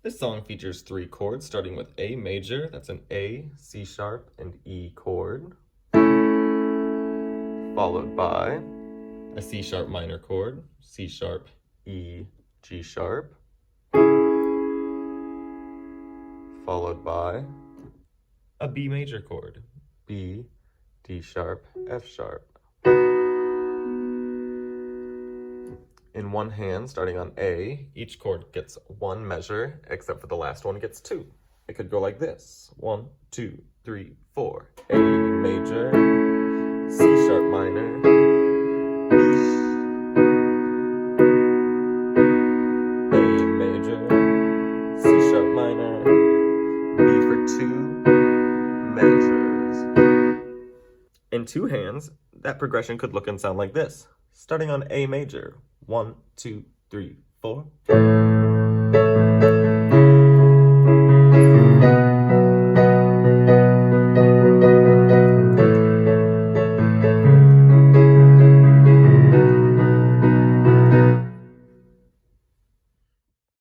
This song features three chords, starting with A major, that's an A, C sharp, and E chord, followed by a C sharp minor chord, C sharp, E, G sharp, followed by a B major chord, B, D sharp, F sharp. In one hand, starting on A, each chord gets one measure, except for the last one gets two. It could go like this: 1, 2, 3, 4. A major, C sharp minor, B, A major, C sharp minor, B for two measures. In two hands, that progression could look and sound like this, starting on A major: 1, 2, 3, 4.